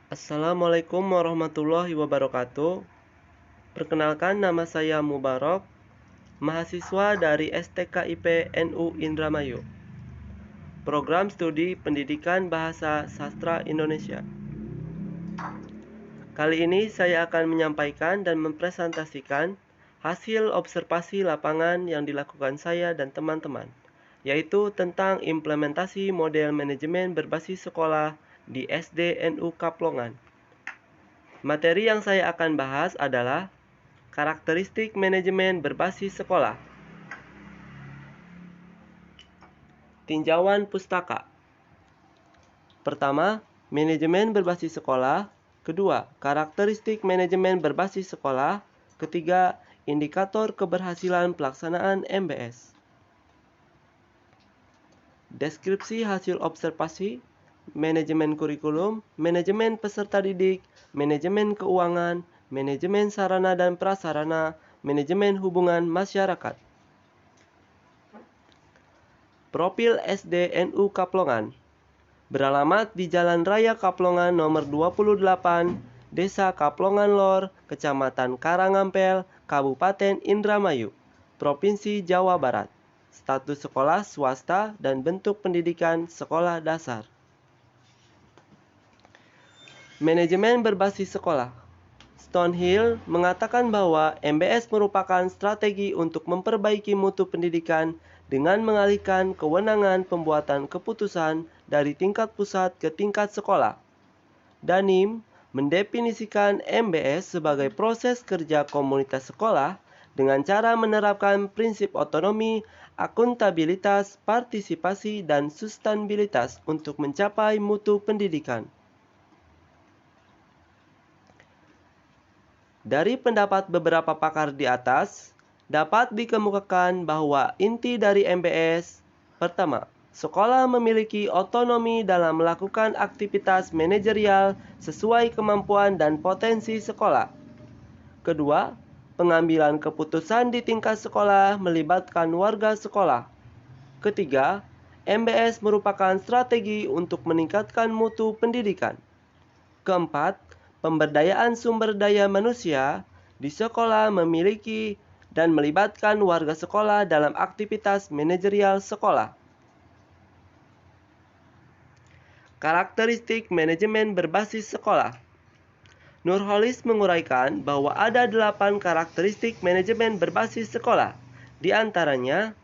Assalamualaikum warahmatullahi wabarakatuh. Perkenalkan, nama saya Mubarok, mahasiswa dari STKIP NU Indramayu, Program Studi Pendidikan Bahasa Sastra Indonesia. Kali ini saya akan menyampaikan dan mempresentasikan hasil observasi lapangan yang dilakukan saya dan teman-teman, yaitu tentang implementasi model manajemen berbasis sekolah di SD NU Kaplongan. Materi yang saya akan bahas adalah karakteristik manajemen berbasis sekolah. Tinjauan pustaka. Pertama, manajemen berbasis sekolah. Kedua, karakteristik manajemen berbasis sekolah. Ketiga, indikator keberhasilan pelaksanaan MBS. Deskripsi hasil observasi, manajemen kurikulum, manajemen peserta didik, manajemen keuangan, manajemen sarana dan prasarana, manajemen hubungan masyarakat. Profil SD NU Kaplongan. Beralamat di Jalan Raya Kaplongan nomor 28, Desa Kaplongan Lor, Kecamatan Karangampel, Kabupaten Indramayu, Provinsi Jawa Barat. Status sekolah swasta dan bentuk pendidikan sekolah dasar. Manajemen berbasis sekolah. Stonehill mengatakan bahwa MBS merupakan strategi untuk memperbaiki mutu pendidikan dengan mengalihkan kewenangan pembuatan keputusan dari tingkat pusat ke tingkat sekolah. Danim mendefinisikan MBS sebagai proses kerja komunitas sekolah dengan cara menerapkan prinsip otonomi, akuntabilitas, partisipasi, dan sustanabilitas untuk mencapai mutu pendidikan. Dari pendapat beberapa pakar di atas, dapat dikemukakan bahwa inti dari MBS, pertama, sekolah memiliki otonomi dalam melakukan aktivitas manajerial sesuai kemampuan dan potensi sekolah. Kedua, pengambilan keputusan di tingkat sekolah melibatkan warga sekolah. Ketiga, MBS merupakan strategi untuk meningkatkan mutu pendidikan. Keempat, pemberdayaan sumber daya manusia di sekolah memiliki dan melibatkan warga sekolah dalam aktivitas manajerial sekolah. Karakteristik manajemen berbasis sekolah. Nurholis menguraikan bahwa ada 8 karakteristik manajemen berbasis sekolah. Di antaranya,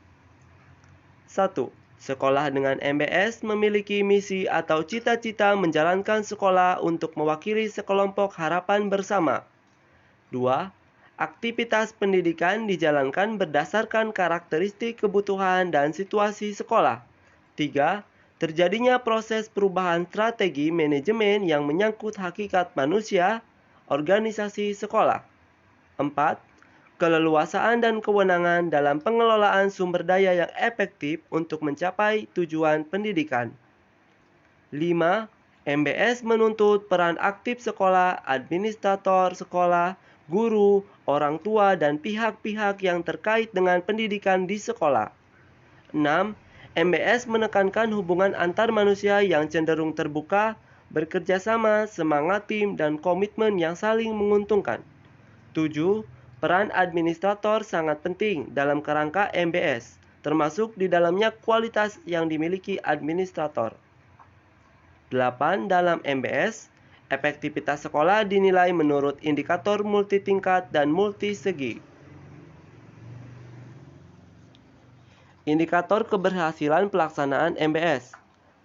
1. Sekolah dengan MBS memiliki misi atau cita-cita menjalankan sekolah untuk mewakili sekelompok harapan bersama. 2. Aktivitas pendidikan dijalankan berdasarkan karakteristik kebutuhan dan situasi sekolah. 3. Terjadinya proses perubahan strategi manajemen yang menyangkut hakikat manusia, organisasi sekolah. 4. Keleluasaan dan kewenangan dalam pengelolaan sumber daya yang efektif untuk mencapai tujuan pendidikan. 5. MBS menuntut peran aktif sekolah, administrator sekolah, guru, orang tua, dan pihak-pihak yang terkait dengan pendidikan di sekolah. 6. MBS menekankan hubungan antar manusia yang cenderung terbuka, bekerja sama, semangat tim, dan komitmen yang saling menguntungkan. 7. Peran administrator sangat penting dalam kerangka MBS, termasuk di dalamnya kualitas yang dimiliki administrator. 8. Dalam MBS, efektivitas sekolah dinilai menurut indikator multitingkat dan multisegi. Indikator keberhasilan pelaksanaan MBS.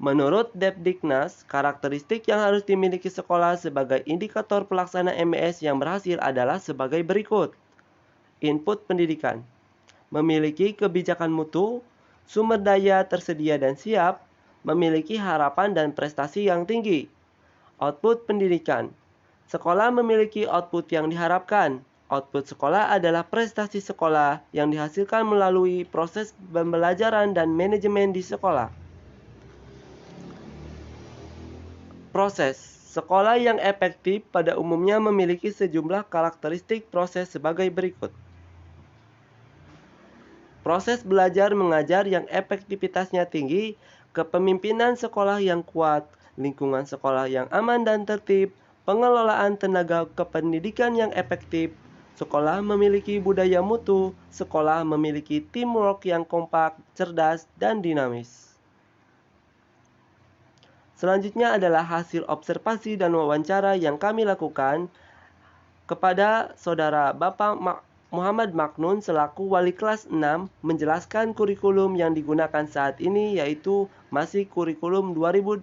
Menurut Depdiknas, karakteristik yang harus dimiliki sekolah sebagai indikator pelaksana MBS yang berhasil adalah sebagai berikut. Input pendidikan. Memiliki kebijakan mutu, sumber daya tersedia dan siap, memiliki harapan dan prestasi yang tinggi. Output pendidikan. Sekolah memiliki output yang diharapkan. Output sekolah adalah prestasi sekolah yang dihasilkan melalui proses pembelajaran dan manajemen di sekolah. Proses. Sekolah yang efektif pada umumnya memiliki sejumlah karakteristik proses sebagai berikut. Proses belajar mengajar yang efektivitasnya tinggi, kepemimpinan sekolah yang kuat, lingkungan sekolah yang aman dan tertib, pengelolaan tenaga kependidikan yang efektif, sekolah memiliki budaya mutu, sekolah memiliki teamwork yang kompak, cerdas, dan dinamis. Selanjutnya adalah hasil observasi dan wawancara yang kami lakukan kepada Saudara Bapak Muhammad Maknun selaku wali kelas 6 menjelaskan kurikulum yang digunakan saat ini yaitu masih kurikulum 2013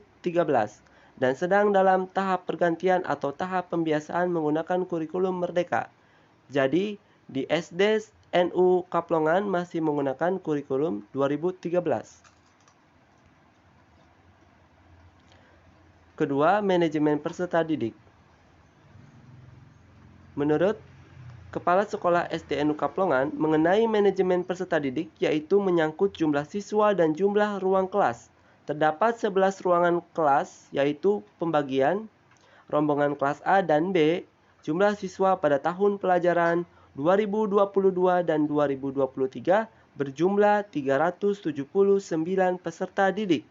dan sedang dalam tahap pergantian atau tahap pembiasaan menggunakan kurikulum Merdeka. Jadi di SD NU Kaplongan masih menggunakan kurikulum 2013. Kedua, manajemen peserta didik. Menurut Kepala Sekolah SDNU Kaplongan mengenai manajemen peserta didik yaitu menyangkut jumlah siswa dan jumlah ruang kelas. Terdapat 11 ruangan kelas yaitu pembagian rombongan kelas A dan B. Jumlah siswa pada tahun pelajaran 2022 dan 2023 berjumlah 379 peserta didik.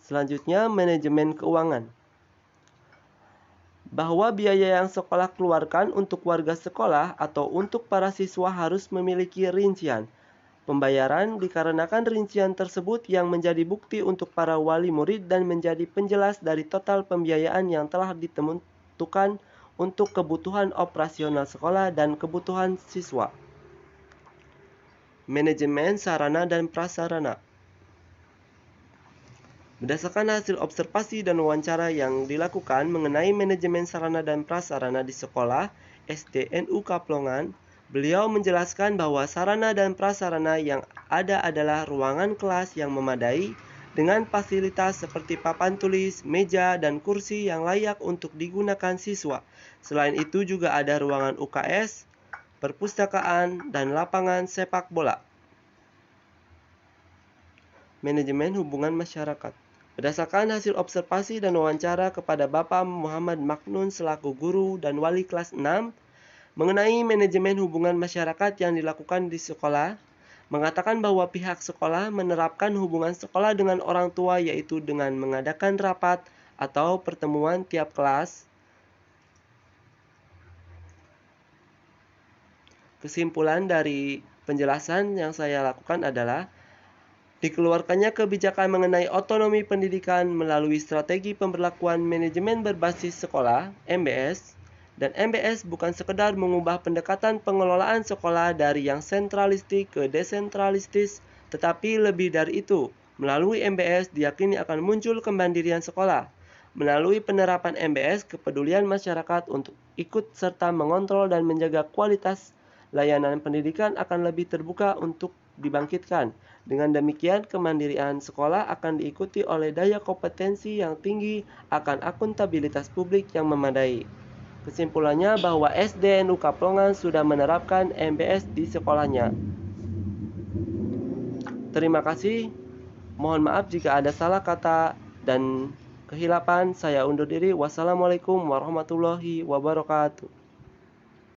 Selanjutnya, manajemen keuangan. Bahwa biaya yang sekolah keluarkan untuk warga sekolah atau untuk para siswa harus memiliki rincian pembayaran dikarenakan rincian tersebut yang menjadi bukti untuk para wali murid dan menjadi penjelas dari total pembiayaan yang telah ditentukan untuk kebutuhan operasional sekolah dan kebutuhan siswa. Manajemen sarana dan prasarana. Berdasarkan hasil observasi dan wawancara yang dilakukan mengenai manajemen sarana dan prasarana di sekolah SDNU Kaplongan, beliau menjelaskan bahwa sarana dan prasarana yang ada adalah ruangan kelas yang memadai dengan fasilitas seperti papan tulis, meja, dan kursi yang layak untuk digunakan siswa. Selain itu juga ada ruangan UKS, perpustakaan, dan lapangan sepak bola. Manajemen hubungan masyarakat. Berdasarkan hasil observasi dan wawancara kepada Bapak Muhammad Maknun selaku guru dan wali kelas 6 mengenai manajemen hubungan masyarakat yang dilakukan di sekolah, mengatakan bahwa pihak sekolah menerapkan hubungan sekolah dengan orang tua yaitu dengan mengadakan rapat atau pertemuan tiap kelas. Kesimpulan dari penjelasan yang saya lakukan adalah dikeluarkannya kebijakan mengenai otonomi pendidikan melalui strategi pemberlakuan manajemen berbasis sekolah (MBS), dan MBS bukan sekedar mengubah pendekatan pengelolaan sekolah dari yang sentralistik ke desentralistis, tetapi lebih dari itu. Melalui MBS diyakini akan muncul kemandirian sekolah. Melalui penerapan MBS, kepedulian masyarakat untuk ikut serta mengontrol dan menjaga kualitas layanan pendidikan akan lebih terbuka untuk dibangkitkan. Dengan demikian, kemandirian sekolah akan diikuti oleh daya kompetensi yang tinggi akan akuntabilitas publik yang memadai. Kesimpulannya bahwa SDNU Kaplongan sudah menerapkan MBS di sekolahnya. Terima kasih. Mohon maaf jika ada salah kata dan kehilapan. Saya undur diri. Wassalamualaikum warahmatullahi wabarakatuh.